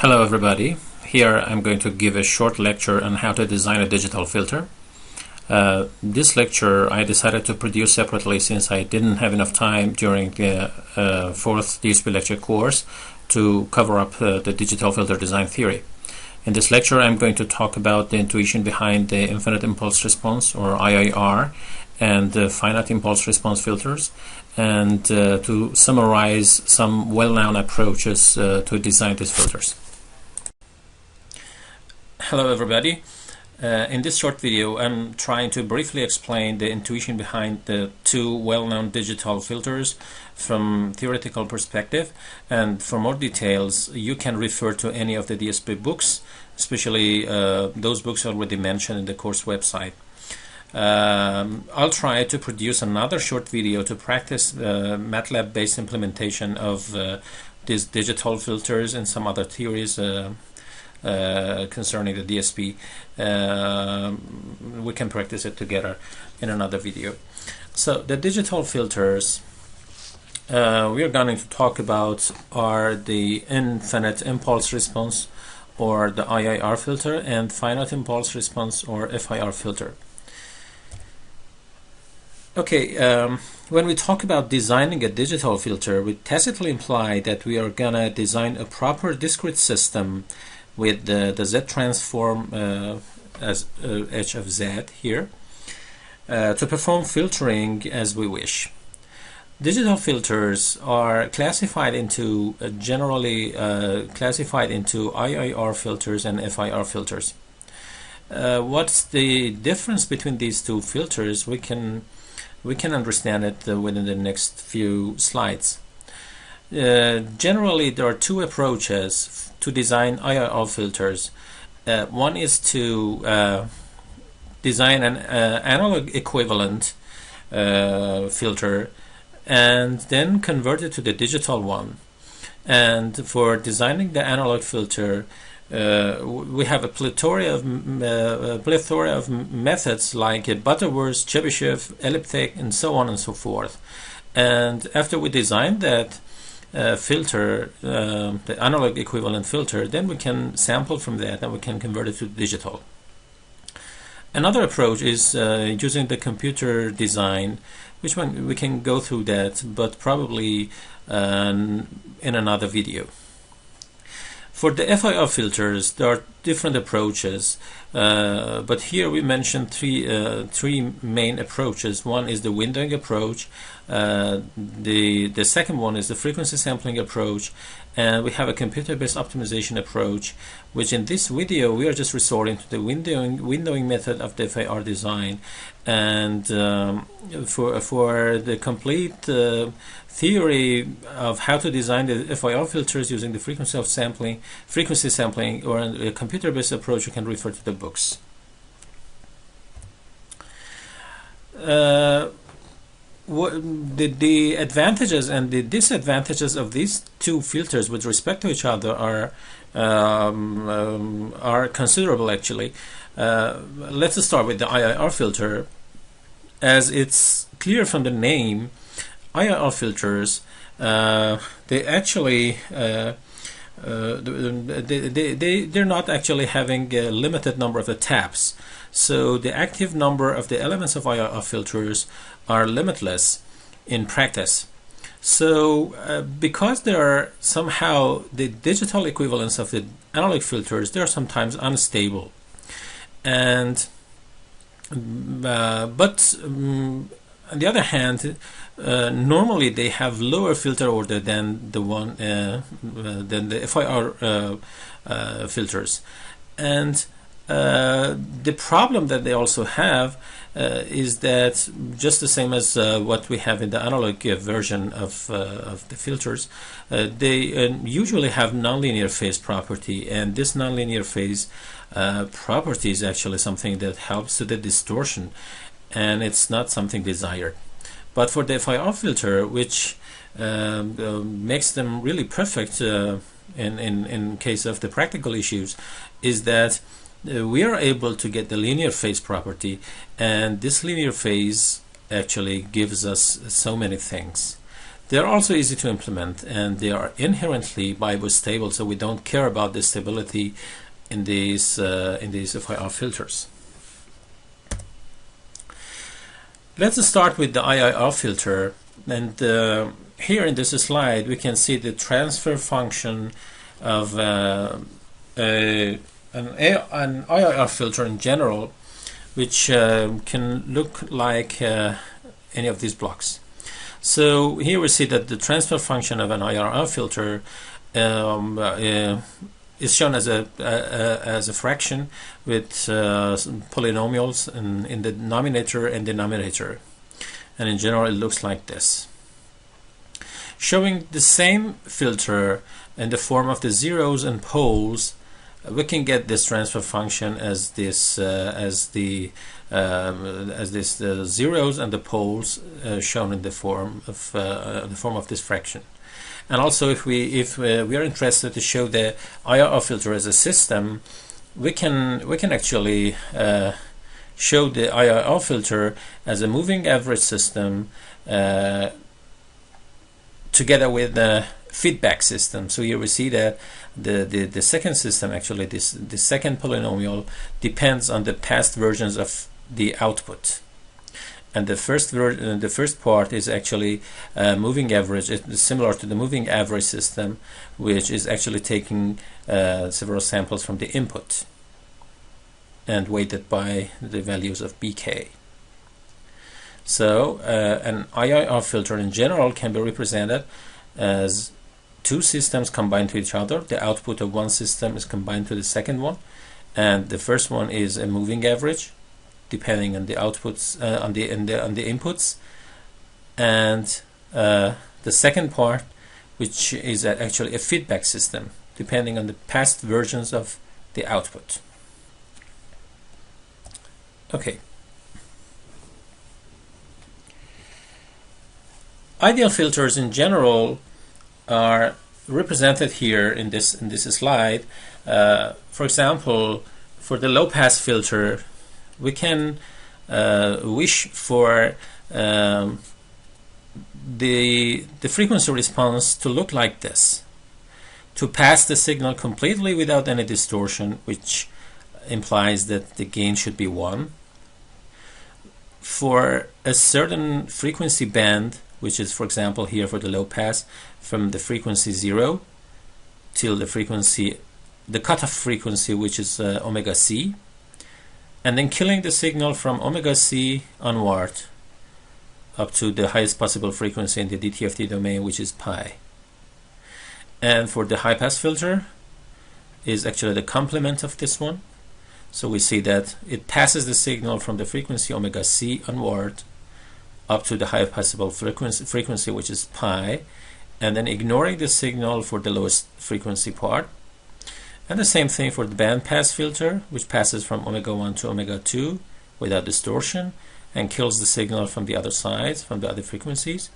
Hello everybody. Here I'm going to give a short lecture on how to design a digital filter. This lecture I decided to produce separately since I didn't have enough time during the fourth DSP lecture course to cover up the digital filter design theory. In this lecture I'm going to talk about the intuition behind the infinite impulse response, or IIR, and the finite impulse response filters, and to summarize some well-known approaches to design these filters. Hello everybody. In this short video I'm trying to briefly explain the intuition behind the two well-known digital filters from theoretical perspective, and for more details you can refer to any of the DSP books, especially those books already mentioned in the course website. I'll try to produce another short video to practice MATLAB based implementation of these digital filters and some other theories concerning the DSP. We can practice it together in another video. So the digital filters we are going to talk about are the infinite impulse response, or the IIR filter, and finite impulse response, or FIR filter. Okay, when we talk about designing a digital filter, we tacitly imply that we are gonna design a proper discrete system with the Z transform as h of z here to perform filtering as we wish. Digital filters are classified into generally classified into IIR filters and FIR filters. What's the difference between these two filters? We can understand it within the next few slides. Generally, there are two approaches to design IIR filters. One is to design an analog equivalent filter and then convert it to the digital one. And for designing the analog filter, we have a plethora of methods like Butterworth, Chebyshev, elliptic, and so on and so forth. And after we design that filter, the analog equivalent filter, then we can sample from that and we can convert it to digital. Another approach is using the computer design, which one we can go through that, but probably in another video. For the FIR filters, there are different approaches, but here we mentioned three main approaches. One is the windowing approach, the second one is the frequency sampling approach, and we have a computer-based optimization approach, which in this video we are just resorting to the windowing method of the FIR design. And for the complete theory of how to design the FIR filters using the frequency sampling, or a computer-based approach, you can refer to the books. The advantages and the disadvantages of these two filters with respect to each other are considerable, actually. Let's start with the IIR filter. As it's clear from the name, IIR filters, they actually they're not actually having a limited number of the taps. So the active number of the elements of IIR filters are limitless in practice. So because they are somehow the digital equivalents of the analog filters, they are sometimes unstable. And but on the other hand, normally they have lower filter order than the FIR filters. And the problem that they also have is that, just the same as what we have in the analog version of the filters, they usually have nonlinear phase property, and this nonlinear phase property is actually something that helps to the distortion, and it's not something desired. But for the FIR filter, which makes them really perfect in case of the practical issues, is that we are able to get the linear phase property, and this linear phase actually gives us so many things. They're also easy to implement, and they are inherently BIBO stable, so we don't care about the stability in these FIR filters. Let's start with the IIR filter, and here in this slide we can see the transfer function of an IIR filter in general, which can look like any of these blocks. So here we see that the transfer function of an IIR filter is shown as a fraction with polynomials in the numerator and denominator, and in general it looks like this. Showing the same filter in the form of the zeros and poles, we can get this transfer function as the zeros and the poles shown in the form of this fraction. And also, if we are interested to show the IIR filter as a system, we can actually show the IIR filter as a moving average system together with the feedback system. So here we see that the second system, actually the second polynomial, depends on the past versions of the output, and the first part is actually moving average. It's similar to the moving average system, which is actually taking several samples from the input and weighted by the values of bk. So an IIR filter in general can be represented as two systems combined to each other. The output of one system is combined to the second one, and the first one is a moving average depending on the outputs, on the inputs, and the second part, which is actually a feedback system depending on the past versions of the output. Okay. Ideal filters in general are represented here in this slide. For example, for the low pass filter, we can wish for the frequency response to look like this, to pass the signal completely without any distortion, which implies that the gain should be 1. For a certain frequency band, which is, for example, here for the low pass, from the frequency 0 till the cutoff frequency, which is omega c, and then killing the signal from omega c onward up to the highest possible frequency in the DTFT domain, which is pi. And for the high pass filter is actually the complement of this one. So we see that it passes the signal from the frequency omega c onward up to the highest possible frequency, which is pi, and then ignoring the signal for the lowest frequency part. And the same thing for the band pass filter, which passes from omega 1 to omega 2 without distortion and kills the signal from the other sides, from the other frequencies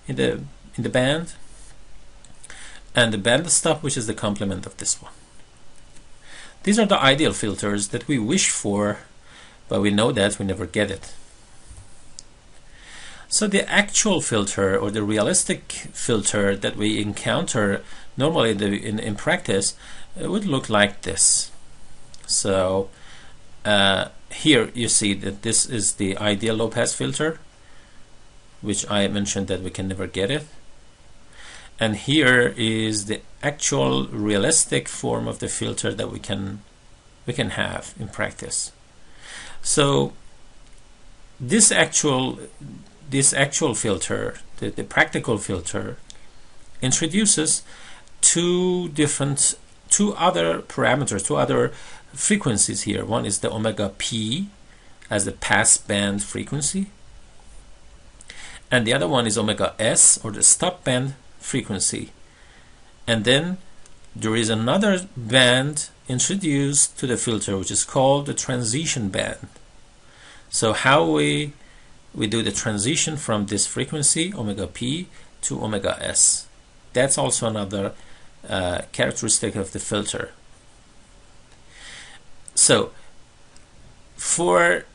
in the band. And the band stop, which is the complement of this one. These are the ideal filters that we wish for, but we know that we never get it. So the actual filter, or the realistic filter that we encounter normally in practice, it would look like this. So here you see that this is the ideal low pass filter, which I mentioned that we can never get it. And here is the actual realistic form of the filter that we can have in practice. So this actual filter, the practical filter, introduces two other parameters, two other frequencies here. One is the omega p as the pass band frequency, and the other one is omega s, or the stop band frequency. And then there is another band introduced to the filter, which is called the transition band. So how we do the transition from this frequency omega p to omega s. That's also another characteristic of the filter. So for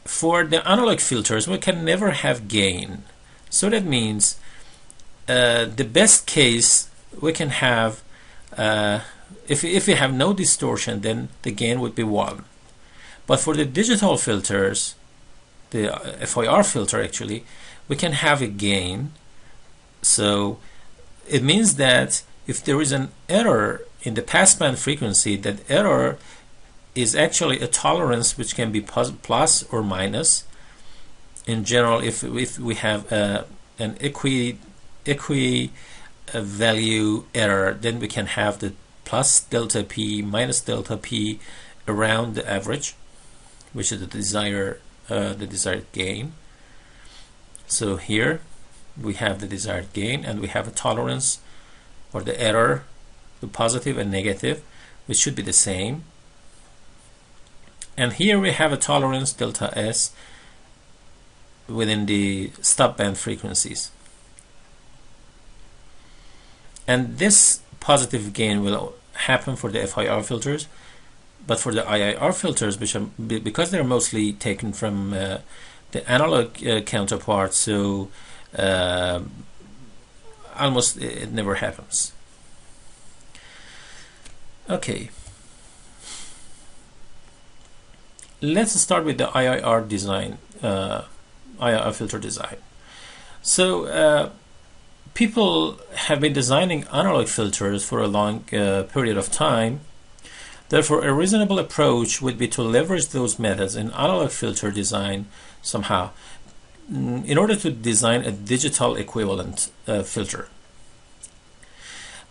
the analog filters, we can never have gain. So that means the best case we can have, if we have no distortion, then the gain would be 1. But for the digital filters, the FIR filter actually, we can have a gain. So it means that if there is an error in the passband frequency, that error is actually a tolerance which can be plus or minus. In general, if we have an equi value error, then we can have the plus delta p minus delta p around the average, which is the desired gain. So here we have the desired gain, and we have a tolerance for the error, the positive and negative, which should be the same. And here we have a tolerance delta S within the stop band frequencies. And this positive gain will happen for the FIR filters, but for the IIR filters, which are, because they're mostly taken from the analog counterpart, so almost it never happens. Okay, let's start with the IIR design, IIR filter design. So people have been designing analog filters for a long period of time. Therefore, a reasonable approach would be to leverage those methods in analog filter design somehow in order to design a digital equivalent filter.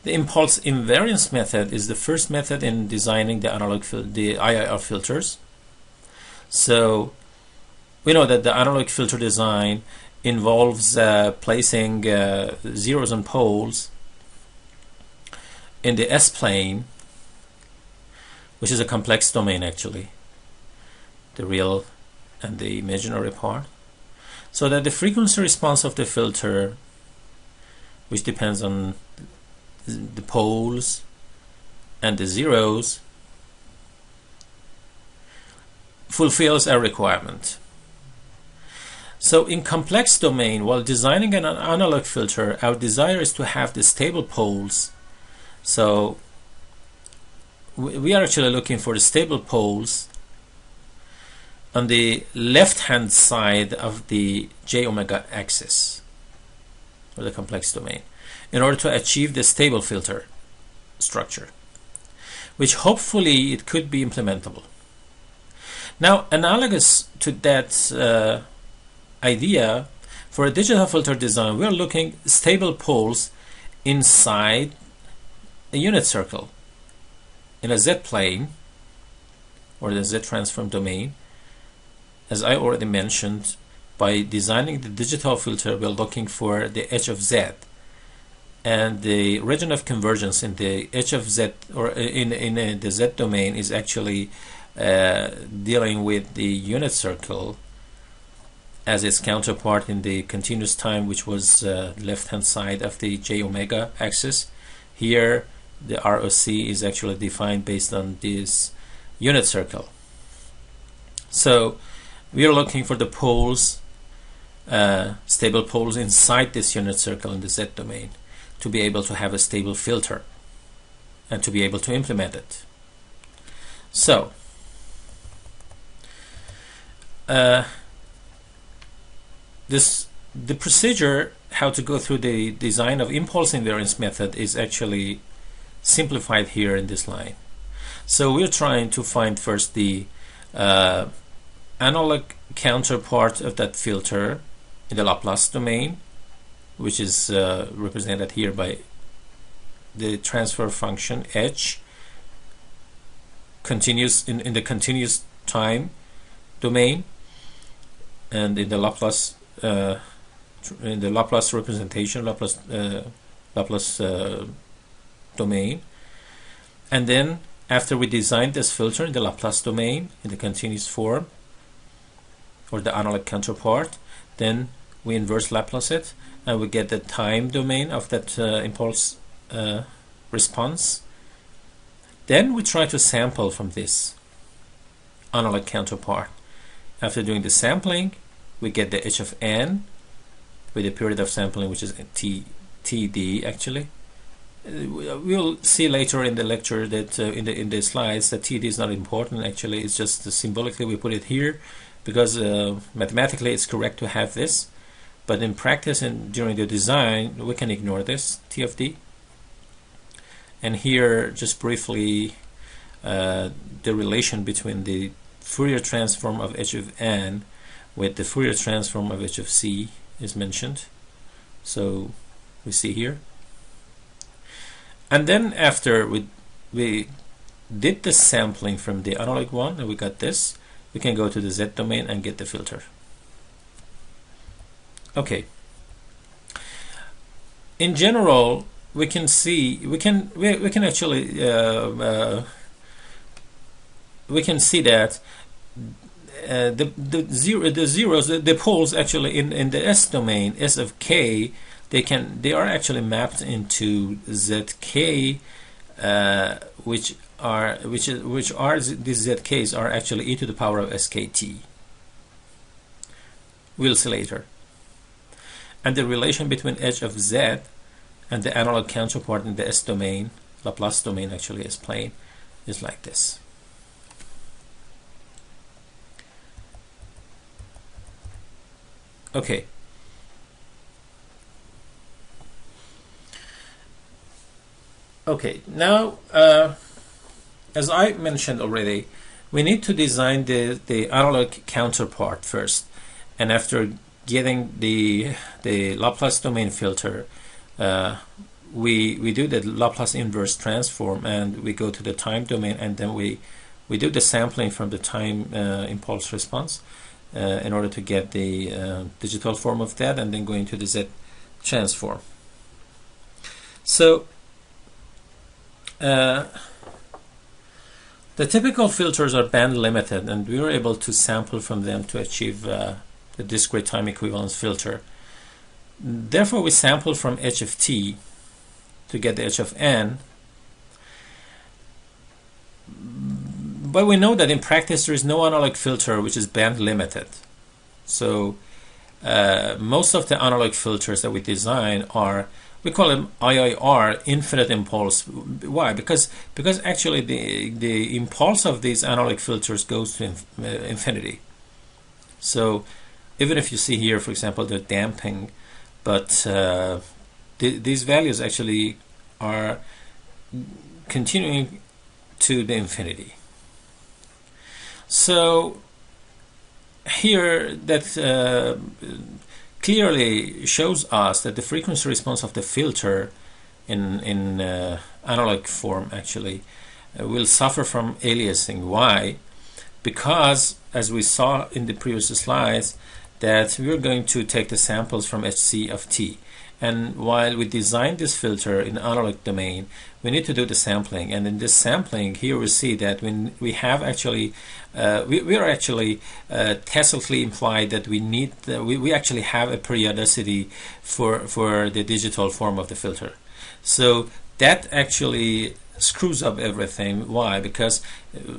The impulse invariance method is the first method in designing the the IIR filters. So we know that the analog filter design involves placing zeros and poles in the S-plane, which is a complex domain actually, the real and the imaginary part, so that the frequency response of the filter, which depends on the poles and the zeros, fulfills our requirement. So in complex domain, while designing an analog filter, our desire is to have the stable poles. So we are actually looking for the stable poles on the left-hand side of the j omega axis, or the complex domain, in order to achieve the stable filter structure, which hopefully it could be implementable. Now, analogous to that idea, for a digital filter design, we are looking stable poles inside a unit circle in a z-plane, or the z-transform domain. As I already mentioned, by designing the digital filter, we're looking for the h of z, and the region of convergence in the h of z, or in the z domain, is actually dealing with the unit circle as its counterpart in the continuous time, which was left-hand side of the j omega axis. Here, the ROC is actually defined based on this unit circle. So we are looking for the poles, stable poles inside this unit circle in the Z domain, to be able to have a stable filter and to be able to implement it. So the procedure how to go through the design of impulse invariance method is actually simplified here in this line. So we're trying to find first the analog counterpart of that filter in the Laplace domain, which is represented here by the transfer function h, continuous in the continuous time domain, and in the Laplace representation, Laplace domain. And then after we design this filter in the Laplace domain in the continuous form, or the analog counterpart, then we inverse Laplace it, and we get the time domain of that impulse response. Then we try to sample from this analog counterpart. After doing the sampling, we get the h of n, with a period of sampling which is TD actually. We'll see later in the lecture that in the slides that TD is not important actually. It's just symbolically we put it here because mathematically it's correct to have this, but in practice and during the design we can ignore this T of D. And here just briefly the relation between the Fourier transform of h of n with the Fourier transform of h of c is mentioned. So we see here. And then after we did the sampling from the analog one and we got this, we can go to the Z domain and get the filter. Okay. In general, we can see we can actually we can see that the poles actually in the S domain, S of k, they are actually mapped into zk, which are these zk's are actually e to the power of skt. We'll see later. And the relation between h of z and the analog counterpart in the S domain, Laplace domain actually is plane, is like this. Okay. Okay, now as I mentioned already, we need to design the analog counterpart first, and after getting the Laplace domain filter, we do the Laplace inverse transform and we go to the time domain, and then we do the sampling from the time impulse response in order to get the digital form of that, and then going to the Z transform. So the typical filters are band limited, and we were able to sample from them to achieve the discrete time equivalence filter. Therefore, we sample from h of t to get the h of n. But we know that in practice there is no analog filter which is band limited. So most of the analog filters that we design are, we call them IIR, infinite impulse. Why? Because actually the impulse of these analog filters goes to infinity. So even if you see here, for example, the damping, but these values actually are continuing to the infinity. So here that clearly shows us that the frequency response of the filter in analog form actually will suffer from aliasing. Why? Because as we saw in the previous slides, that we're going to take the samples from hc of t, and while we design this filter in analog domain, we need to do the sampling. And in this sampling here we see that when we have actually we are actually tacitly implied that we need we actually have a periodicity for the digital form of the filter. So that actually screws up everything. Why? Because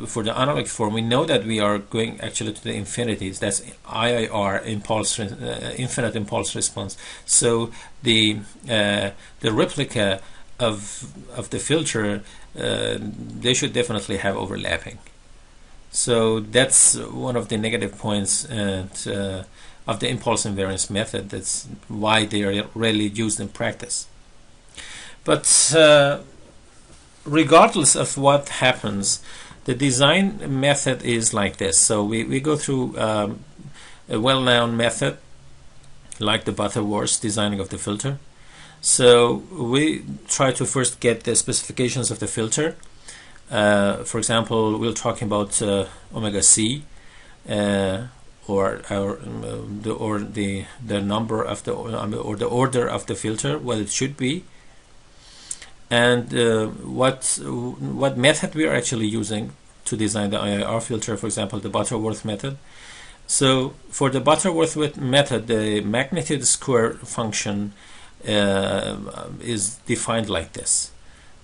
for the analog form we know that we are going actually to the infinities. That's IIR, impulse, infinite impulse response. So the replica of the filter, they should definitely have overlapping. So that's one of the negative points of the impulse invariance method. That's why they are rarely used in practice. But regardless of what happens, the design method is like this. So we go through a well-known method like the Butterworth designing of the filter. So we try to first get the specifications of the filter. For example, we're talking about omega c, or the number of the or the order of the filter, what it should be, and what method we are actually using to design the IIR filter. For example, the Butterworth method. So for the Butterworth method, the magnitude square function is defined like this.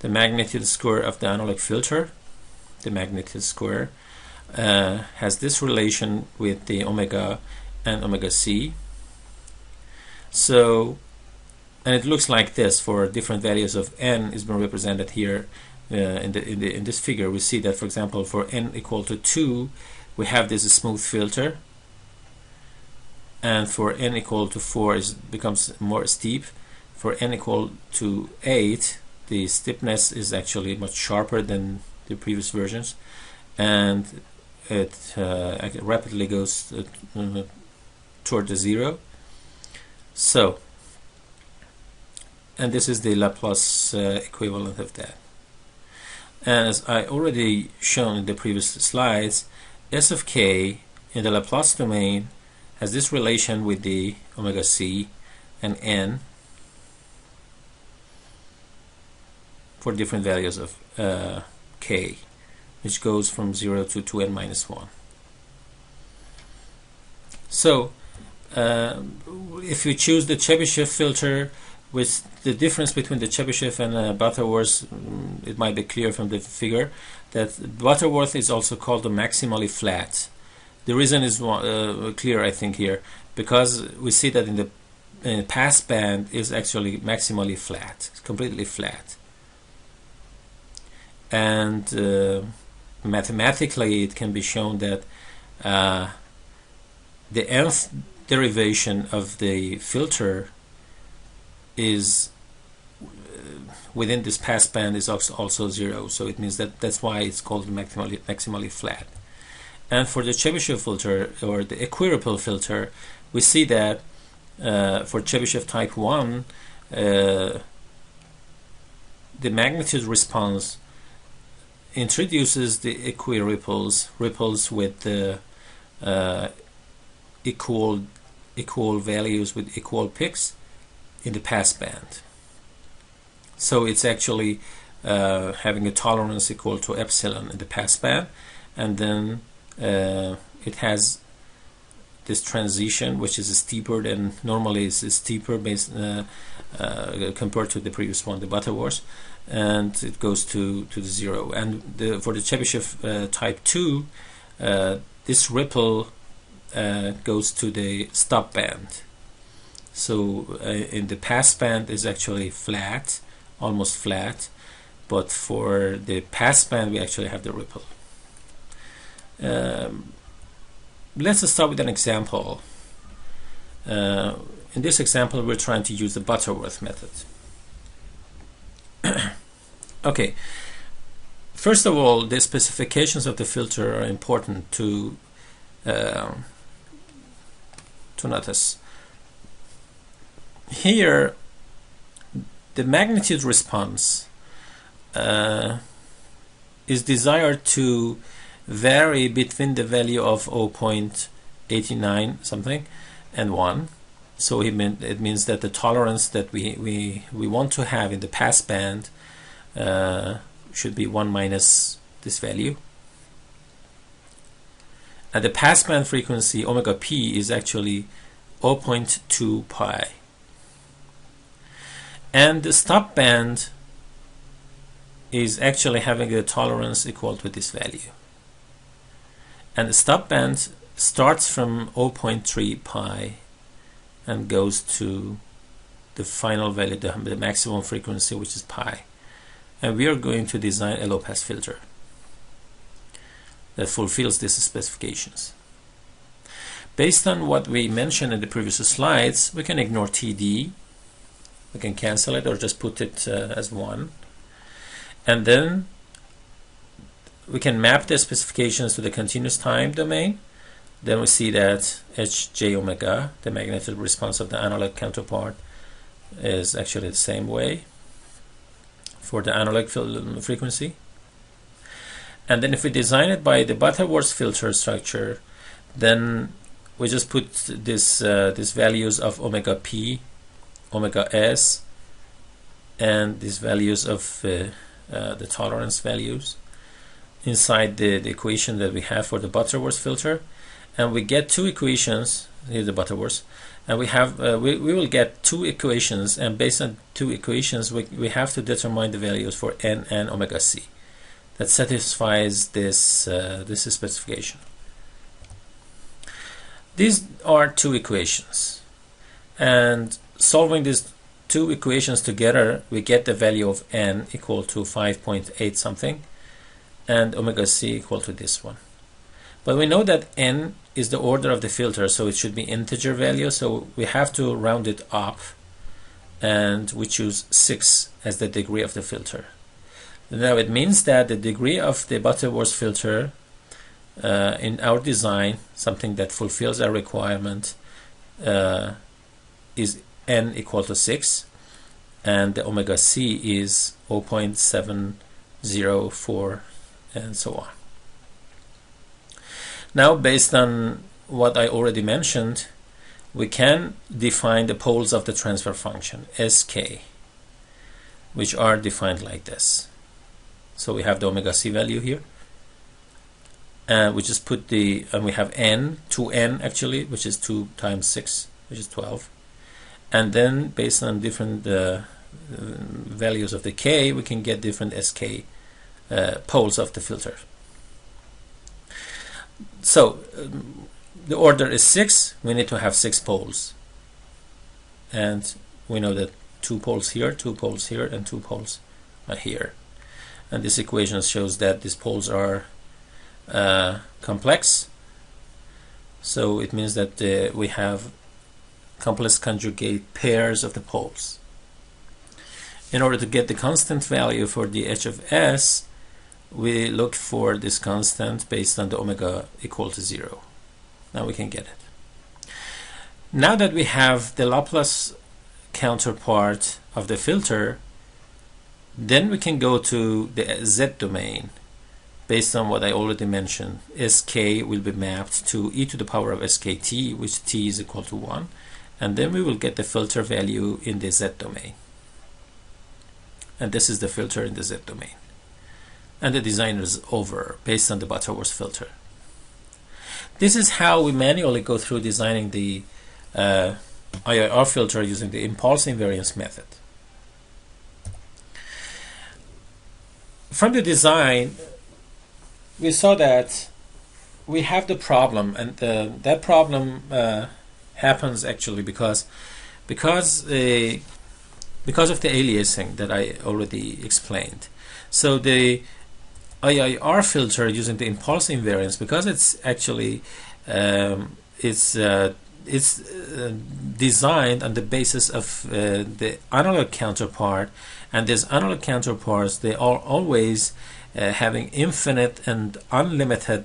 The magnitude square of the analog filter, the magnitude square, has this relation with the omega and omega c. So, and it looks like this for different values of n is being represented here in this figure. We see that, for example, for n equal to 2, we have this smooth filter, and for n equal to 4 it becomes more steep. For n equal to 8, the steepness is actually much sharper than the previous versions, and it rapidly goes toward the 0. So, and this is the Laplace equivalent of that. And as I already shown in the previous slides, S of k in the Laplace domain has this relation with the omega c and n for different values of k, which goes from 0 to 2n minus 1. So if you choose the Chebyshev filter, with the difference between the Chebyshev and Butterworth, it might be clear from the figure that Butterworth is also called the maximally flat. The reason is clear, I think, here, because we see that in the pass band is actually maximally flat. It's completely flat. And mathematically it can be shown that the nth derivation of the filter is within this pass band is also 0, so it means that that's why it's called maximally flat. And for the Chebyshev filter, or the equiripple filter, we see that for Chebyshev type 1 the magnitude response introduces the equiripples, ripples with the equal values with equal peaks in the pass band. So it's actually having a tolerance equal to epsilon in the pass band, and then it has this transition which is steeper than normally is steeper based compared to the previous one, the Butterworth, and it goes to the 0. And for the Chebyshev type 2, this ripple goes to the stop band. So in the pass band is actually flat, almost flat, but for the pass band we actually have the ripple. Let's start with an example. In this example we're trying to use the Butterworth method. Okay, first of all, the specifications of the filter are important to notice. Here the magnitude response is desired to vary between the value of 0.89 something and 1. So it means that the tolerance that we want to have in the pass band should be 1 minus this value. And the pass band frequency omega p is actually 0.2 pi. And the stop band is actually having a tolerance equal to this value. And the stop band starts from 0.3 pi and goes to the final value, the maximum frequency, which is pi. And we are going to design a low-pass filter that fulfills these specifications. Based on what we mentioned in the previous slides, we can ignore TD. We can cancel it or just put it as 1. And then we can map the specifications to the continuous time domain. Then we see that Hj omega, the magnetic response of the analog counterpart, is actually the same way for the analog frequency. And then if we design it by the Butterworth filter structure, then we just put these values of omega p, omega s, and these values of the tolerance values inside the equation that we have for the Butterworth filter, and we get two equations. Here's the Butterworth, and we have we will get two equations, and based on two equations we have to determine the values for n and omega c that satisfies this this specification. These are two equations, And solving these two equations together, we get the value of n equal to 5.8 something and omega c equal to this one. But we know that n is the order of the filter, so it should be integer value, so we have to round it up, and we choose 6 as the degree of the filter. Now it means that the degree of the Butterworth filter in our design, something that fulfills our requirement, is n equal to 6, and the omega c is 0.704, and so on. Now, based on what I already mentioned, we can define the poles of the transfer function, Sk, which are defined like this. So we have the omega c value here. We just put the, and we have n, 2n actually, which is 2 times 6, which is 12. And then, based on different values of the k, we can get different Sk poles of the filter. So the order is 6. We need to have 6 poles, and we know that 2 poles here, 2 poles here, and 2 poles are here. And this equation shows that these poles are complex. So it means that we have complex conjugate pairs of the poles. In order to get the constant value for the h of s, we look for this constant based on the omega equal to 0. Now we can get it. Now that we have the Laplace counterpart of the filter, then we can go to the z domain based on what I already mentioned. Sk will be mapped to e to the power of skt, which t is equal to 1, and then we will get the filter value in the z domain. And this is the filter in the z domain. And the design is over based on the Butterworth filter. This is how we manually go through designing the IIR filter using the impulse invariance method. From the design, we saw that we have the problem, and that problem happens actually because of the aliasing that I already explained. So the IIR filter using the impulse invariance, because it's actually it's designed on the basis of the analog counterpart, and these analog counterparts, they are always having infinite and unlimited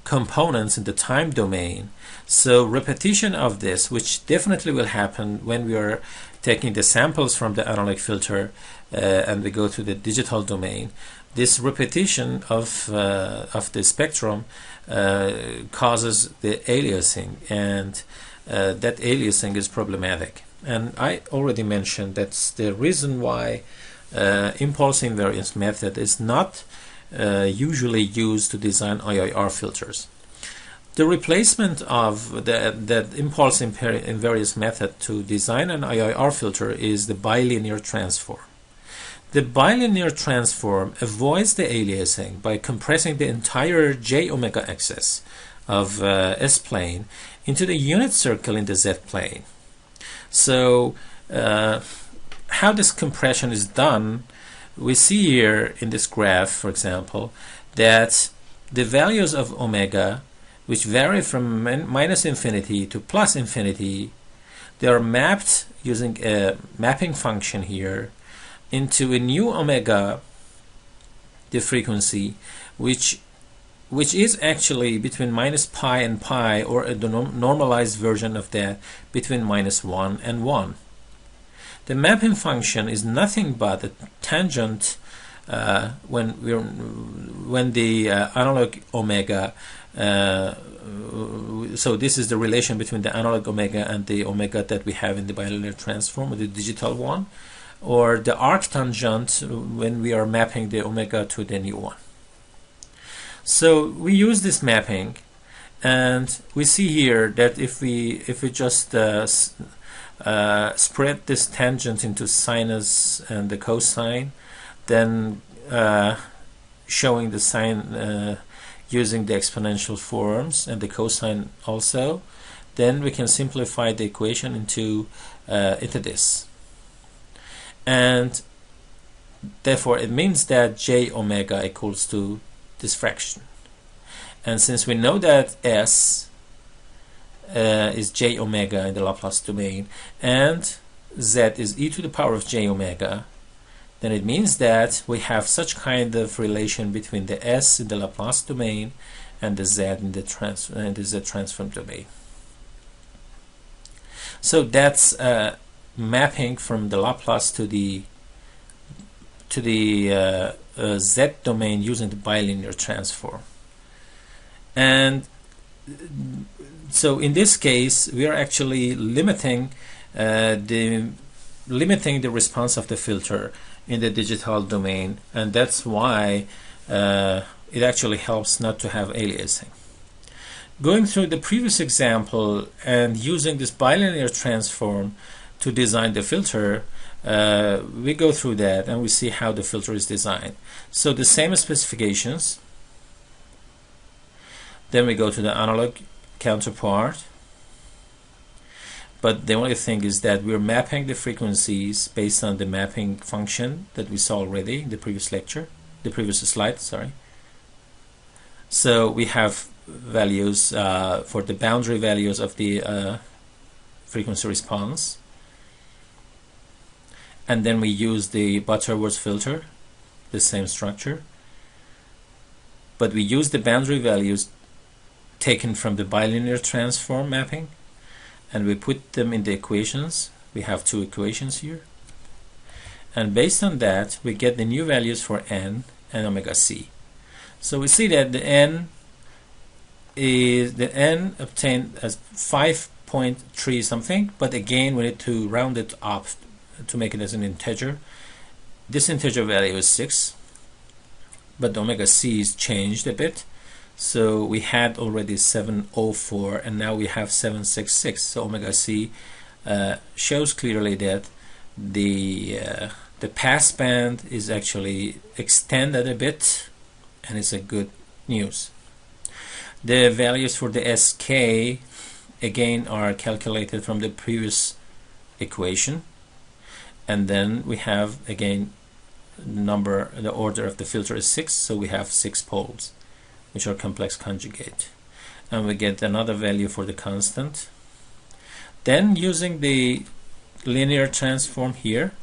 components in the time domain. So repetition of this, which definitely will happen when we are taking the samples from the analog filter and we go to the digital domain, this repetition of the spectrum causes the aliasing, and that aliasing is problematic. And I already mentioned that's the reason why impulse invariance method is not usually used to design IIR filters. The replacement of the impulse invariance method to design an IIR filter is the bilinear transform. The bilinear transform avoids the aliasing by compressing the entire j omega axis of S-plane into the unit circle in the Z-plane. So how this compression is done, we see here in this graph, for example, that the values of omega, which vary from minus infinity to plus infinity, they are mapped using a mapping function here into a new omega, the frequency, which is actually between minus pi and pi, or the normalized version of that between minus 1 and 1. The mapping function is nothing but a tangent when the analog omega, so this is the relation between the analog omega and the omega that we have in the bilinear transform, or the digital one, or the arctangent when we are mapping the omega to the new one. So we use this mapping, and we see here that if we just spread this tangent into sinus and the cosine, then showing the sine using the exponential forms and the cosine also, then we can simplify the equation into this, and therefore it means that j omega equals to this fraction. And since we know that S is j omega in the Laplace domain and Z is e to the power of j omega, then it means that we have such kind of relation between the S in the Laplace domain and the Z in the Z transform domain. So that's mapping from the Laplace to the Z domain using the bilinear transform. And so in this case we are actually limiting the response of the filter in the digital domain, and that's why it actually helps not to have aliasing. Going through the previous example and using this bilinear transform to design the filter, we go through that and we see how the filter is designed. So the same specifications, then we go to the analog counterpart, but the only thing is that we're mapping the frequencies based on the mapping function that we saw already in the previous lecture, the previous slide, sorry. So we have values for the boundary values of the frequency response, and then we use the Butterworth filter, the same structure, but we use the boundary values taken from the bilinear transform mapping, and we put them in the equations. We have two equations here, and based on that we get the new values for n and omega c. So we see that the n obtained as 5.3 something, but again we need to round it up to make it as an integer. This integer value is 6, but the omega c is changed a bit. So we had already 704 and now we have 766. So omega c shows clearly that the passband is actually extended a bit, and it's a good news. The values for the SK again are calculated from the previous equation, and then we have again the order of the filter is 6, so we have 6 poles which are complex conjugate, and we get another value for the constant. Then using the linear transform here,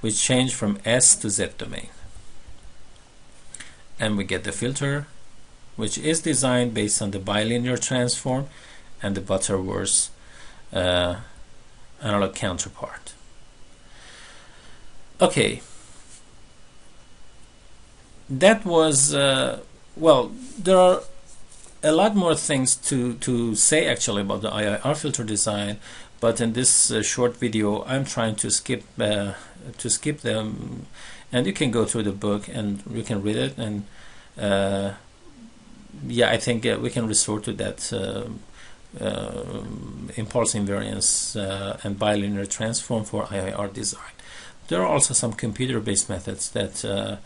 we change from S to Z domain, and we get the filter which is designed based on the bilinear transform and the Butterworth analog counterpart. Okay, that was well, there are a lot more things to say actually about the IIR filter design, but in this short video I'm trying to skip them, and you can go through the book and you can read it, and yeah, I think we can resort to that impulse invariance and bilinear transform for IIR design. There are also some computer-based methods that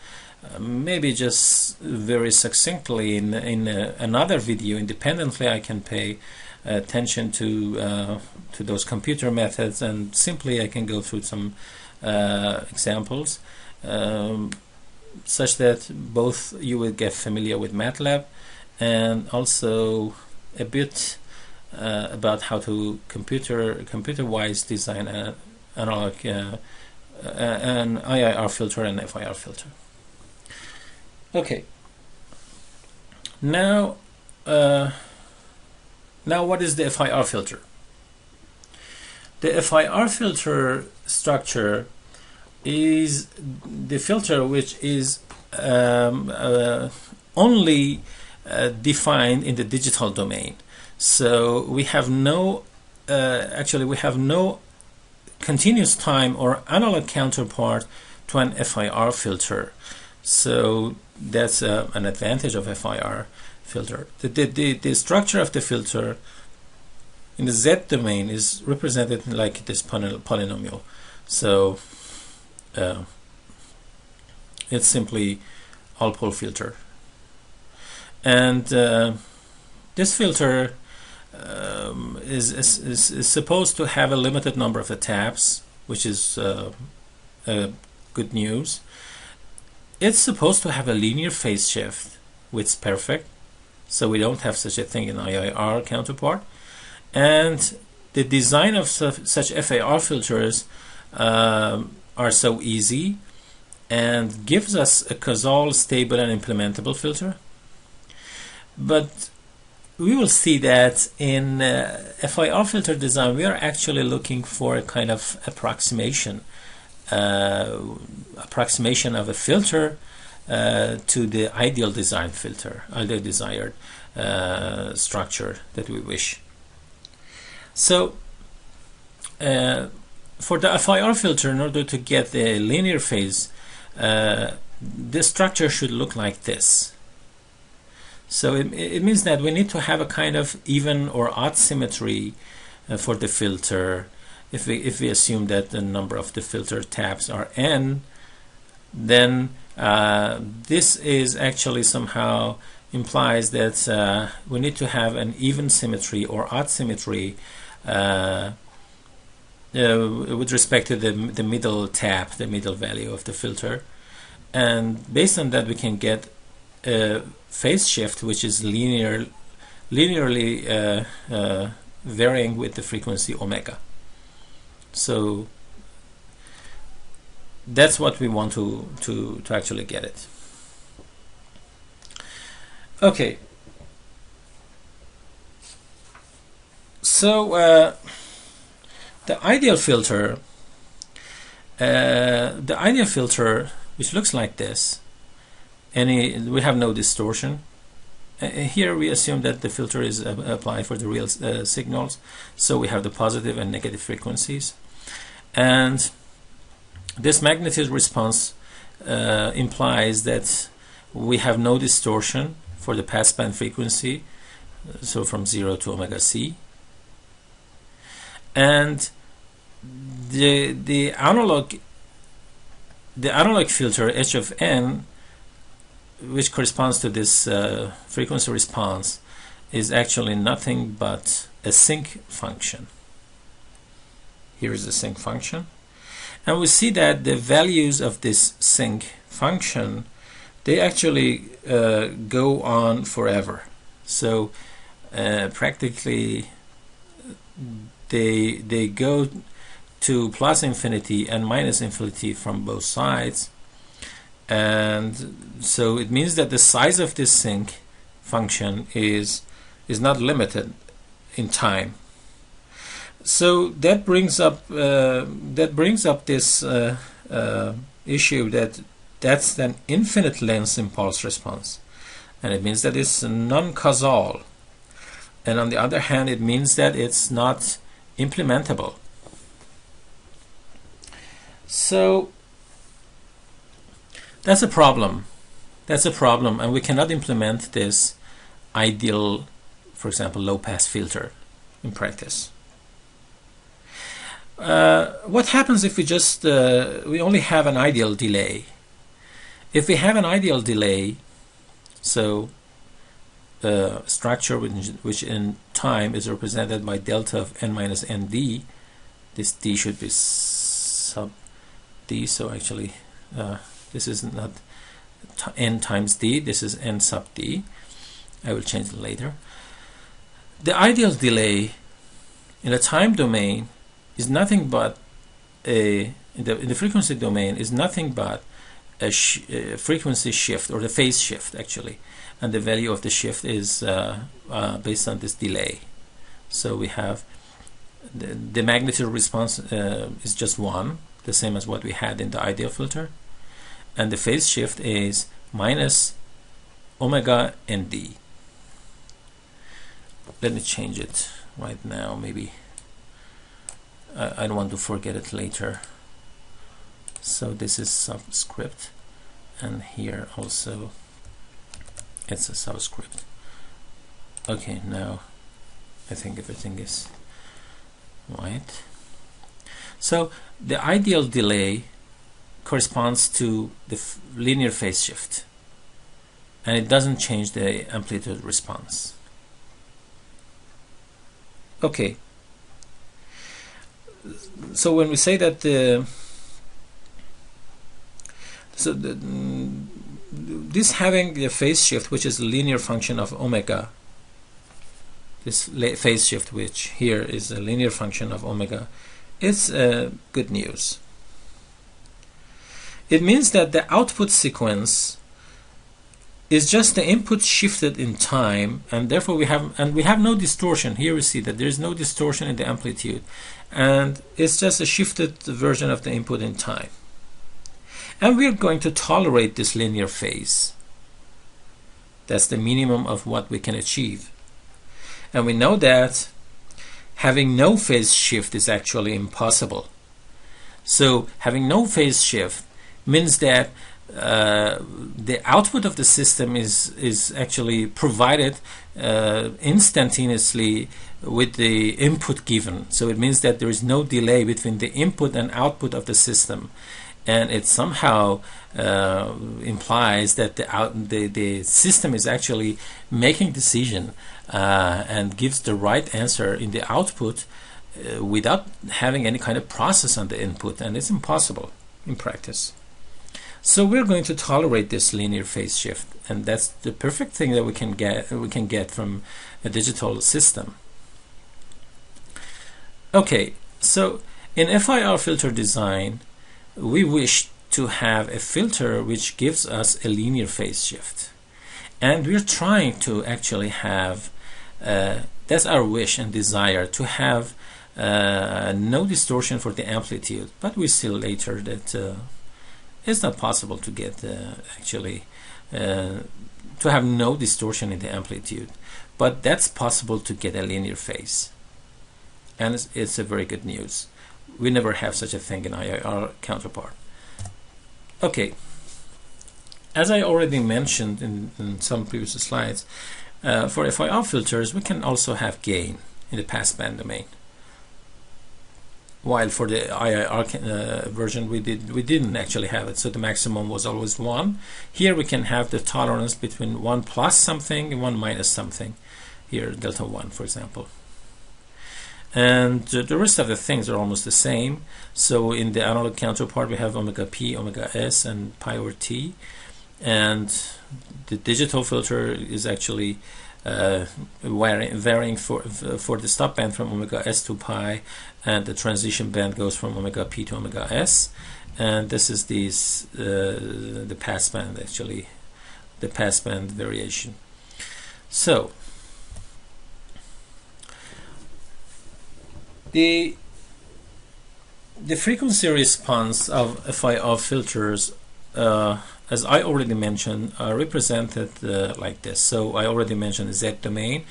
maybe just very succinctly in another video independently I can pay attention to those computer methods, and simply I can go through some examples such that both you will get familiar with MATLAB and also a bit about how to computer-wise design an analog an IIR filter and FIR filter. Okay. Now what is the FIR filter? The FIR filter structure is the filter which is only defined in the digital domain. So we have no actually we have no continuous time or analog counterpart to an FIR filter. So that's an advantage of FIR filter. The structure of the filter in the Z domain is represented like this polynomial. So it's simply all-pole filter. And this filter is supposed to have a limited number of taps, which is good news. It's supposed to have a linear phase shift, which is perfect, so we don't have such a thing in IIR counterpart. And the design of such FIR filters are so easy and gives us a causal, stable, and implementable filter. But we will see that in FIR filter design, we are actually looking for a kind of approximation of a filter to the ideal design filter, ideal desired structure that we wish. So for the FIR filter, in order to get the linear phase, the structure should look like this. So it means that we need to have a kind of even or odd symmetry for the filter. If we assume that the number of the filter taps are n, then this is actually somehow implies that we need to have an even symmetry or odd symmetry with respect to the middle tap, the middle value of the filter. And based on that, we can get a phase shift which is linearly varying with the frequency omega. So that's what we want to actually get it. Okay. So the ideal filter, which looks like this, we have no distortion. Here we assume that the filter is applied for the real signals, so we have the positive and negative frequencies, and this magnitude response implies that we have no distortion for the passband frequency, so from 0 to omega c, and the analog filter h of n, which corresponds to this frequency response, is actually nothing but a sinc function. Here is the sinc function, and we see that the values of this sinc function, they actually go on forever. So practically they go to plus infinity and minus infinity from both sides. And so it means that the size of this sinc function is not limited in time. So that brings up this issue that's an infinite length impulse response, and it means that it's non-causal. And on the other hand, it means that it's not implementable. So that's a problem. And we cannot implement this ideal, for example, low-pass filter in practice. What happens if we only have an ideal delay? If we have an ideal delay, so structure which in time is represented by delta of n minus nd, this d should be sub d, so actually this is not n times d, this is n sub d. I will change it later. The ideal delay in a time domain is nothing but in the frequency domain is nothing but a frequency shift, or the phase shift actually, and the value of the shift is based on this delay. So we have the magnitude response is just 1, the same as what we had in the ideal filter, and the phase shift is minus omega nd. Let me change it right now, maybe I don't want to forget it later. So this is subscript, and here also it's a subscript. Okay, now I think everything is right. So the ideal delay corresponds to the linear phase shift, and it doesn't change the amplitude response. Okay, so when we say that this having the phase shift, which is a linear function of omega, this phase shift, which here is a linear function of omega, is good news. It means that the output sequence is just the input shifted in time, and therefore we have no distortion. Here we see that there is no distortion in the amplitude, and it's just a shifted version of the input in time. And we're going to tolerate this linear phase. That's the minimum of what we can achieve. And we know that having no phase shift is actually impossible. So having no phase shift means that the output of the system is actually provided instantaneously with the input given. So it means that there is no delay between the input and output of the system. And it somehow implies that the system is actually making decision and gives the right answer in the output without having any kind of process on the input, and it's impossible in practice. So we're going to tolerate this linear phase shift, and that's the perfect thing that we can get from a digital system. Okay, so in FIR filter design, we wish to have a filter which gives us a linear phase shift, and we're trying to actually have that's our wish and desire, to have no distortion for the amplitude, but we see later that it's not possible to get actually to have no distortion in the amplitude, but that's possible to get a linear phase, and it's a very good news. We never have such a thing in IIR counterpart. Okay, as I already mentioned in some previous slides, for FIR filters we can also have gain in the passband domain, while for the IIR version we didn't actually have it, so the maximum was always 1. Here we can have the tolerance between 1 plus something and 1 minus something, here delta 1 for example. And the rest of the things are almost the same. So in the analog counterpart we have omega p, omega s, and pi over t, and the digital filter is actually varying for the stop band from omega s to pi, and the transition band goes from omega p to omega s, and this is the passband, actually the passband variation. So the frequency response of FIR filters, as I already mentioned, are represented like this. So I already mentioned the Z domain.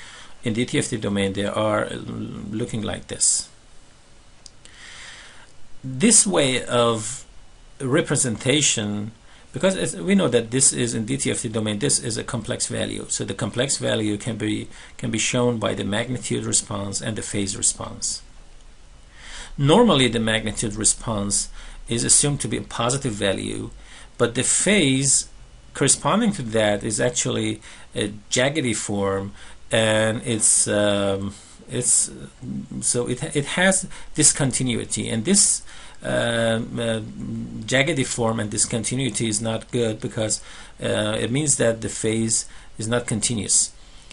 In the DTFT domain they are looking like this. This way of representation, because we know that this is in DTFT domain, this is a complex value. So the complex value can be shown by the magnitude response and the phase response. Normally the magnitude response is assumed to be a positive value, but the phase corresponding to that is actually a jaggedy form, and so it has discontinuity, and this jaggedy form and discontinuity is not good, because it means that the phase is not continuous.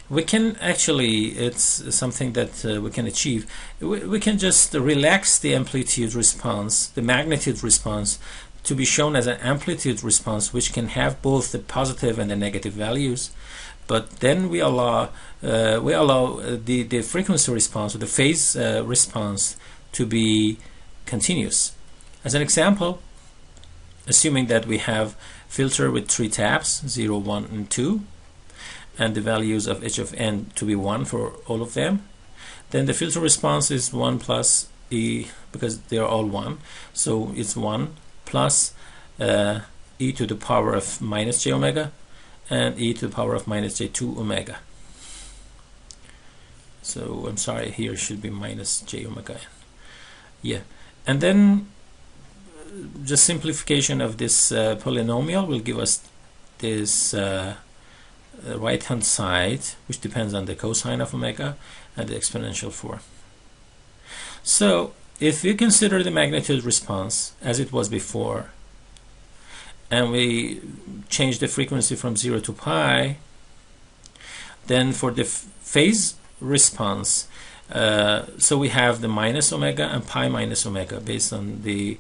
We can actually, it's something that we can achieve. We can just relax the amplitude response, the magnitude response, to be shown as an amplitude response, which can have both the positive and the negative values. But then we allow the frequency response or the phase response to be continuous. As an example, assuming that we have filter with 3 taps, 0, 1, and 2, and the values of h of n to be 1 for all of them, then the filter response is 1 plus e, because they are all 1, so it's 1 plus e to the power of minus j omega and e to the power of minus j2 omega. So I'm sorry, here should be minus j omega n. Yeah, and then just simplification of this polynomial will give us this right hand side, which depends on the cosine of omega and the exponential form. So if we consider the magnitude response as it was before, and we change the frequency from 0 to pi, then for the phase response, so we have the minus omega and pi minus omega based on the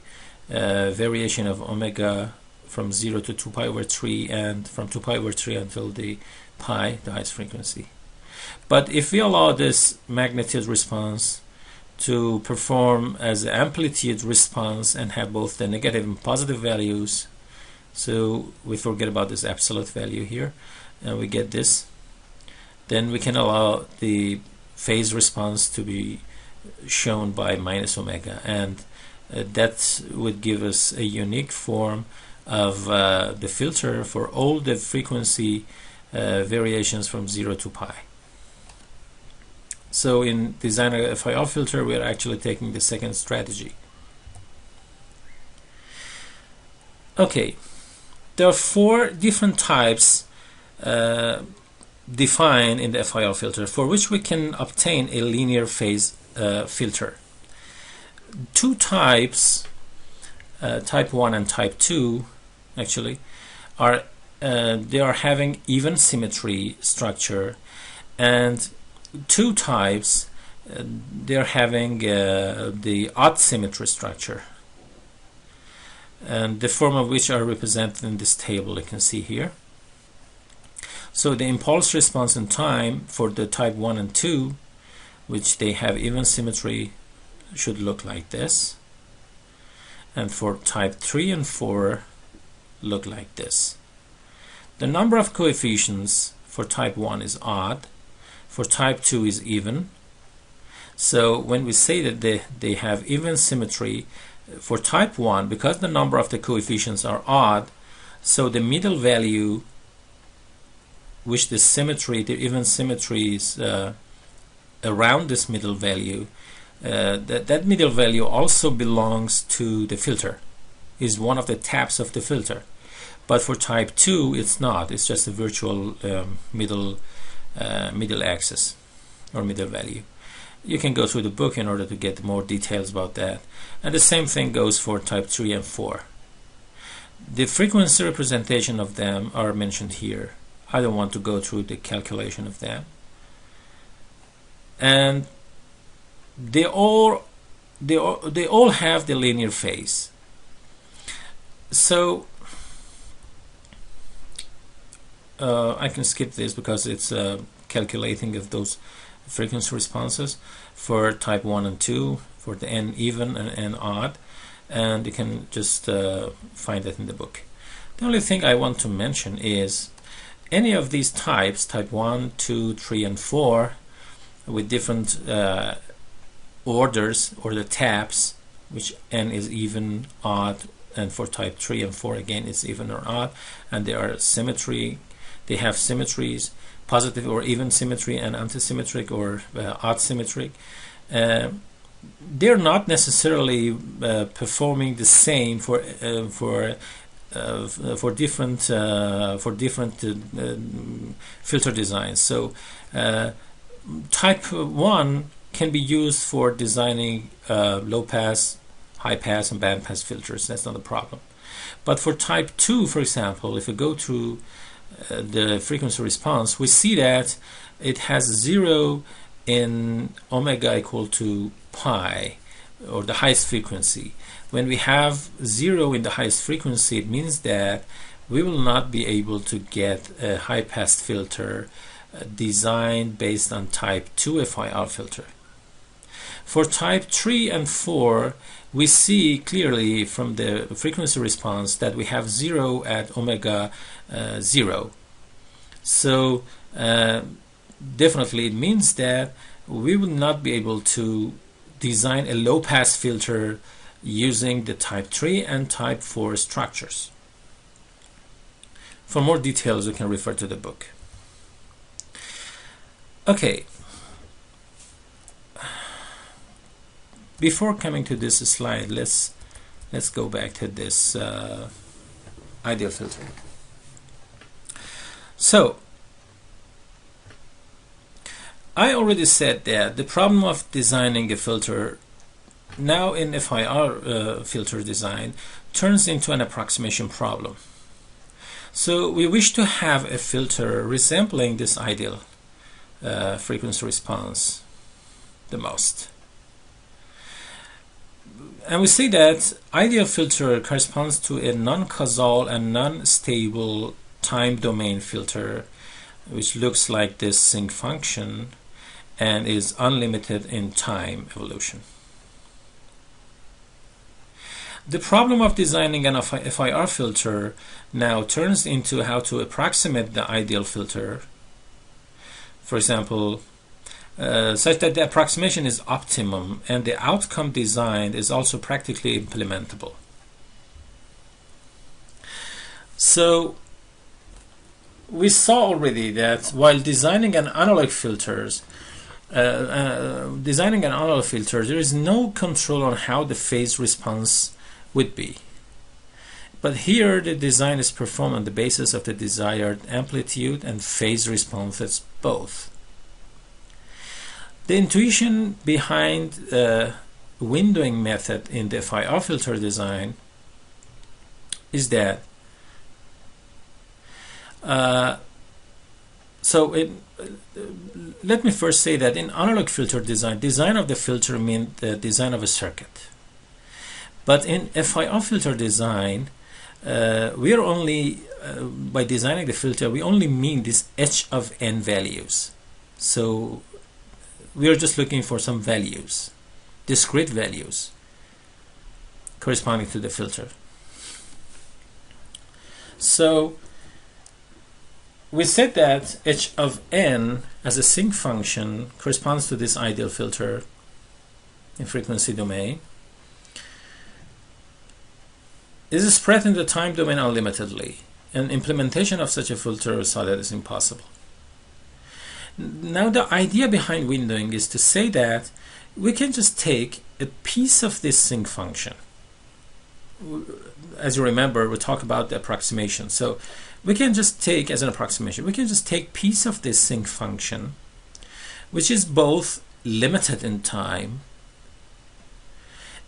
variation of omega from 0 to 2 pi over 3 and from 2 pi over 3 until the pi, the highest frequency. But if we allow this magnitude response to perform as an amplitude response and have both the negative and positive values, so we forget about this absolute value here and we get this, then we can allow the phase response to be shown by minus omega, and that would give us a unique form of the filter for all the frequency variations from 0 to pi. So in design a FIR filter, we are actually taking the second strategy. Okay, there are 4 different types defined in the FIR filter for which we can obtain a linear phase filter. 2 types, type 1 and type 2, actually, are they are having even symmetry structure, and 2 types they are having the odd symmetry structure, and the form of which are represented in this table you can see here. So the impulse response in time for the type 1 and 2, which they have even symmetry, should look like this, and for type 3 and 4 look like this. The number of coefficients for type 1 is odd, for type 2 is even. So when we say that they have even symmetry for type 1, because the number of the coefficients are odd, so the middle value, which the symmetry, the even symmetry is around this middle value, that middle value also belongs to the filter, is one of the taps of the filter. But for type 2 it's not, it's just a virtual middle axis or middle value. You can go through the book in order to get more details about that. And the same thing goes for type 3 and 4. The frequency representation of them are mentioned here. I don't want to go through the calculation of them. And they all have the linear phase. So I can skip this because it's calculating of those frequency responses for type 1 and 2, for the n even and n odd, and you can just find that in the book. The only thing I want to mention is any of these types, type 1, 2, 3, and 4, with different orders or the taps, which n is even, odd, and for type 3 and 4 again it's even or odd, and they are symmetry. They have symmetries, positive or even symmetry and antisymmetric or odd symmetric. They're not necessarily performing the same for different filter designs. So type 1 can be used for designing low pass, high pass, and band pass filters. That's not a problem. But for type 2, for example, if we go through the frequency response, we see that it has 0 in omega equal to pi, or the highest frequency. When we have 0 in the highest frequency, it means that we will not be able to get a high pass filter designed based on type 2 FIR filter. For type 3 and 4, we see clearly from the frequency response that we have 0 at omega 0. So definitely it means that we will not be able to design a low pass filter using the type 3 and type 4 structures. For more details you can refer to the book. Okay. Before coming to this slide, let's go back to this ideal filter. So I already said that the problem of designing a filter now in FIR filter design turns into an approximation problem. So we wish to have a filter resembling this ideal frequency response the most. And we see that ideal filter corresponds to a non-causal and non-stable time domain filter, which looks like this sinc function and is unlimited in time evolution. The problem of designing an FIR filter now turns into how to approximate the ideal filter, for example, such that the approximation is optimum and the outcome designed is also practically implementable. So we saw already that while designing an analog filter, there is no control on how the phase response would be. But here the design is performed on the basis of the desired amplitude and phase responses both. The intuition behind windowing method in the FIR filter design is that let me first say that in analog filter design of the filter means the design of a circuit. But in FIR filter design, we are only, by designing the filter, we only mean this h of n values. So we are just looking for some values, discrete values, corresponding to the filter. So we said that h of n as a sinc function corresponds to this ideal filter in frequency domain. Is spread in the time domain unlimitedly, and implementation of such a filter is saw that is impossible. Now the idea behind windowing is to say that we can just take a piece of this sinc function. As you remember, we talked about the approximation. So we can just take, as an approximation, we can just take piece of this sinc function, which is both limited in time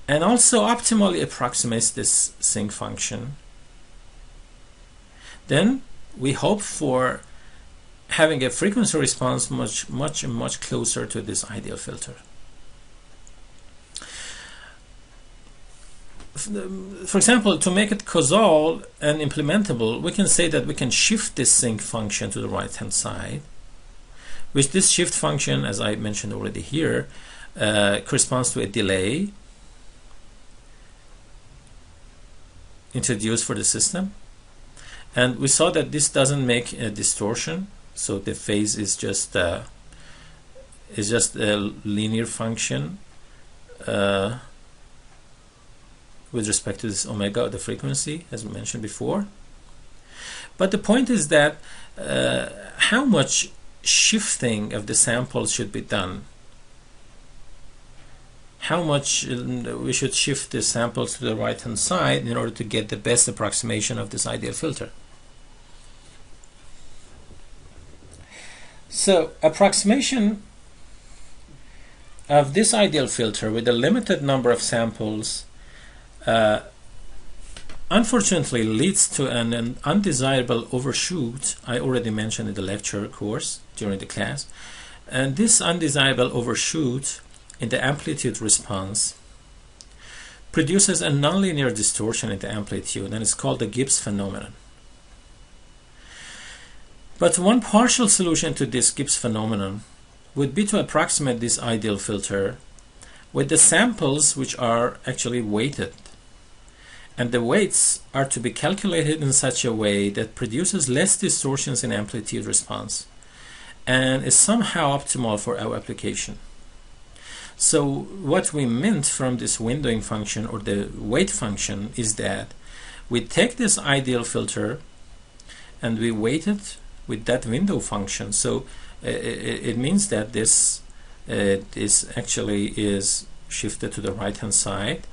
and also optimally approximates this sinc function. Then we hope for having a frequency response much closer to this ideal filter. For example, to make it causal and implementable, we can say that we can shift this sinc function to the right hand side, which this shift function, as I mentioned already here, corresponds to a delay introduced for the system. And we saw that this doesn't make a distortion, so the phase is just a linear function with respect to this omega, the frequency, as we mentioned before. But the point is that how much shifting of the samples should be done. How much we should shift the samples to the right hand side in order to get the best approximation of this ideal filter. So approximation of this ideal filter with a limited number of samples unfortunately leads to an undesirable overshoot. I already mentioned in the lecture course during the class. And this undesirable overshoot in the amplitude response produces a nonlinear distortion in the amplitude, and it's called the Gibbs phenomenon. But one partial solution to this Gibbs phenomenon would be to approximate this ideal filter with the samples which are actually weighted. And the weights are to be calculated in such a way that produces less distortions in amplitude response and is somehow optimal for our application. So what we meant from this windowing function or the weight function is that we take this ideal filter and we weight it with that window function. So it means that this actually is shifted to the right hand side,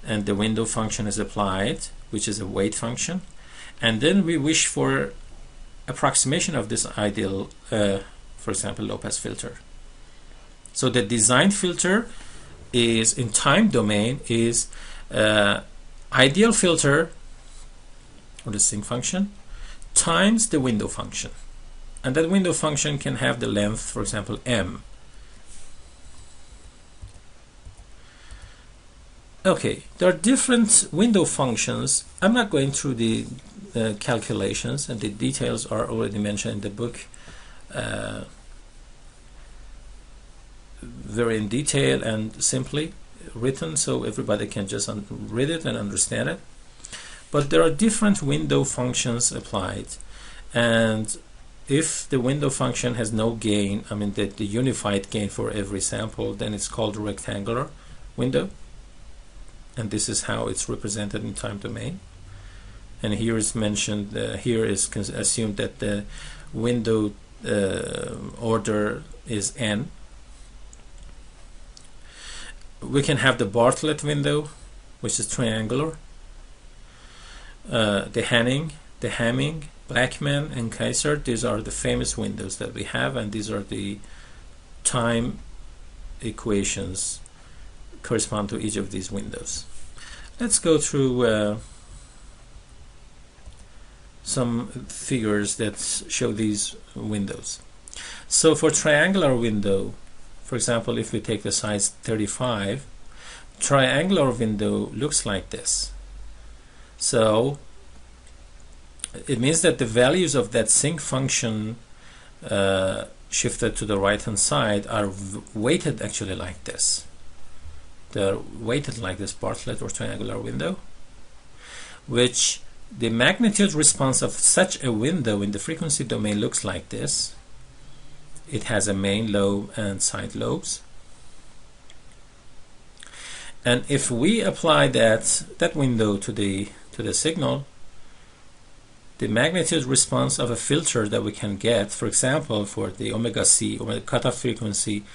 and the window function is applied, which is a weight function, and then we wish for approximation of this ideal, for example, low-pass filter. So the design filter is in time domain is ideal filter, or the sinc function, times the window function. And that window function can have the length, for example, m. Okay, there are different window functions. I'm not going through the calculations, and the details are already mentioned in the book very in detail and simply written, so everybody can just read it and understand it. But there are different window functions applied, and if the window function has no gain, I mean the unified gain for every sample, then it's called a rectangular window, and this is how it's represented in time domain. And here is mentioned, here is assumed that the window order is n. We can have the Bartlett window, which is triangular, the Hamming, Blackman, and Kaiser. These are the famous windows that we have, and these are the time equations correspond to each of these windows. Let's go through some figures that show these windows. So for triangular window, for example, if we take the size 35, triangular window looks like this. So it means that the values of that sinc function shifted to the right hand side are weighted actually like this. They're weighted like this Bartlett or triangular window, which the magnitude response of such a window in the frequency domain looks like this. It has a main lobe and side lobes. And if we apply that window to the signal, the magnitude response of a filter that we can get, for example, for the omega C, omega cutoff frequency,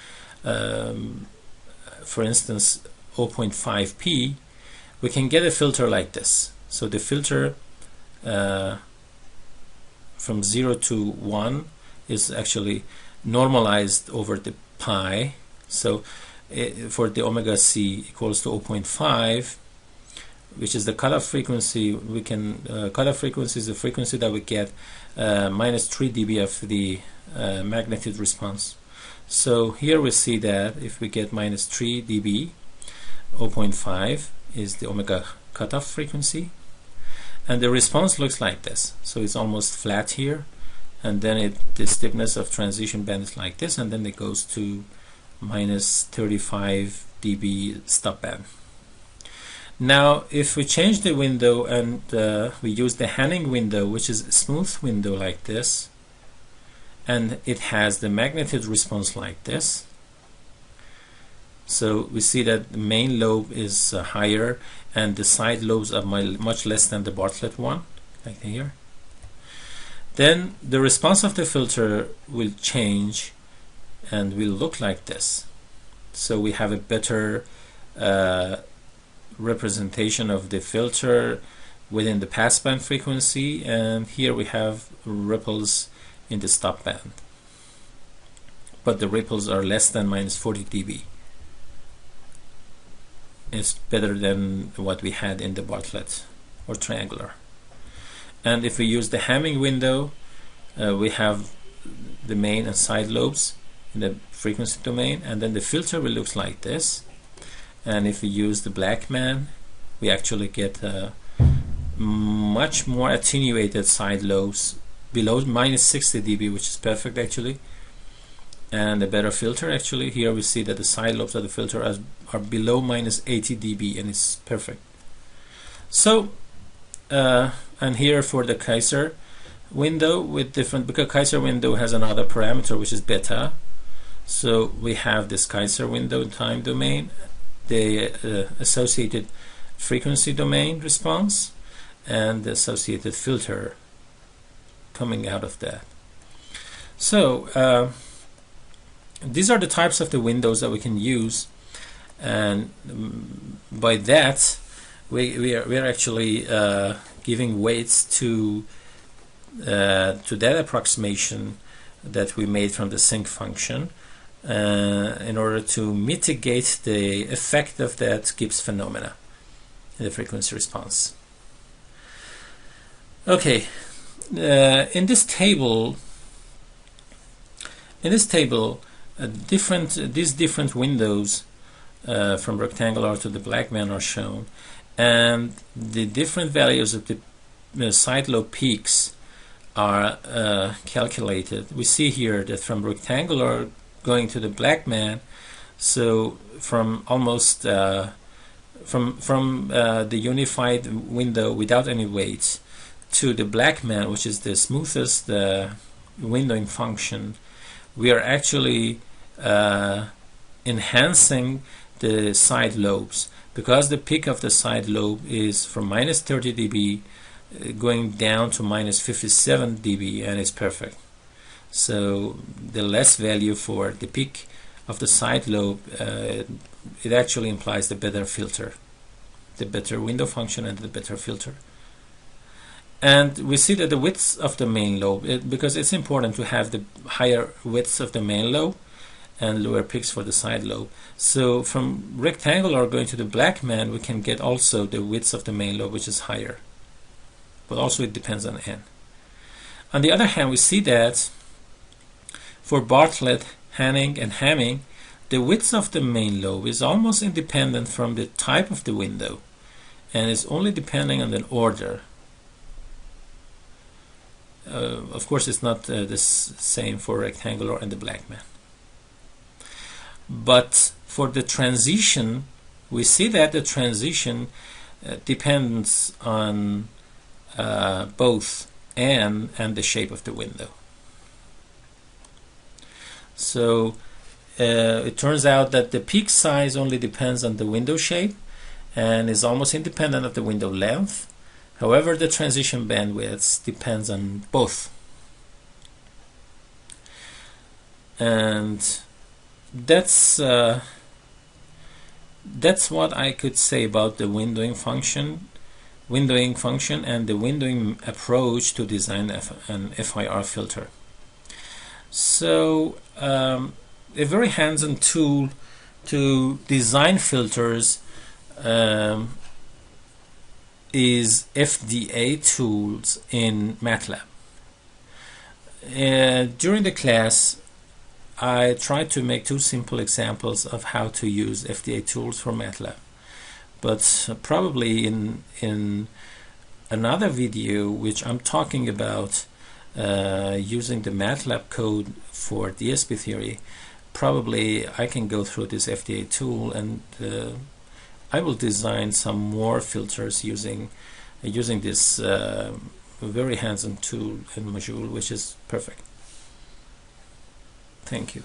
for instance 0.5p, we can get a filter like this. So the filter from 0 to 1 is actually normalized over the pi. So for the omega C equals to 0.5, which is the cutoff frequency, we can cutoff frequency is the frequency that we get minus 3 dB of the magnitude response. So here we see that if we get minus 3 dB, 0.5 is the omega cutoff frequency, and the response looks like this. So it's almost flat here, and then the stiffness of transition band is like this, and then it goes to minus 35 dB stop band. Now if we change the window and we use the Hamming window, which is a smooth window like this, and it has the magnitude response like this, so we see that the main lobe is higher and the side lobes are much less than the Bartlett one, like here. Then the response of the filter will change and will look like this. So we have a better representation of the filter within the passband frequency, and here we have ripples in the stop band, but the ripples are less than minus 40 dB. It's better than what we had in the Bartlett or triangular. And if we use the Hamming window, we have the main and side lobes in the frequency domain, and then the filter will look like this. And if we use the Blackman, we actually get much more attenuated side lobes below minus 60 dB, which is perfect actually, and a better filter actually. Here we see that the side lobes of the filter are below minus 80 dB, and it's perfect. So and here for the Kaiser window with different, because Kaiser window has another parameter which is beta, so we have this Kaiser window in time domain, the associated frequency domain response, and the associated filter coming out of that. So these are the types of the windows that we can use, and by that we are actually giving weights to that approximation that we made from the sinc function, in order to mitigate the effect of that Gibbs phenomena in the frequency response. Okay, in this table, these different windows from rectangular to the Blackman are shown, and the different values of the side lobe peaks are calculated. We see here that from rectangular going to the Blackman, so from almost from the unified window without any weights to the Blackman, which is the smoothest windowing function, we are actually enhancing the side lobes, because the peak of the side lobe is from minus 30 dB going down to minus 57 dB, and it's perfect. So the less value for the peak of the side lobe, it actually implies the better filter, the better window function and the better filter. And we see that the width of the main lobe, because it's important to have the higher width of the main lobe and lower peaks for the side lobe. So from rectangular going to the Blackman, we can get also the width of the main lobe, which is higher. But also it depends on n. On the other hand, we see that for Bartlett, Hanning, and Hamming, the width of the main lobe is almost independent from the type of the window, and is only depending on the order. Of course, it's not the same for rectangular and the Blackman. But for the transition, we see that the transition depends on both n and the shape of the window. So it turns out that the peak size only depends on the window shape and is almost independent of the window length. However, the transition bandwidth depends on both. And that's what I could say about the windowing function and the windowing approach to design an FIR filter. So a very hands-on tool to design filters is FDA tools in MATLAB. During the class, I tried to make two simple examples of how to use FDA tools for MATLAB. But probably in another video, which I'm talking about using the MATLAB code for DSP theory, probably I can go through this FDA tool, and I will design some more filters using this very hands-on tool and module, which is perfect. Thank you.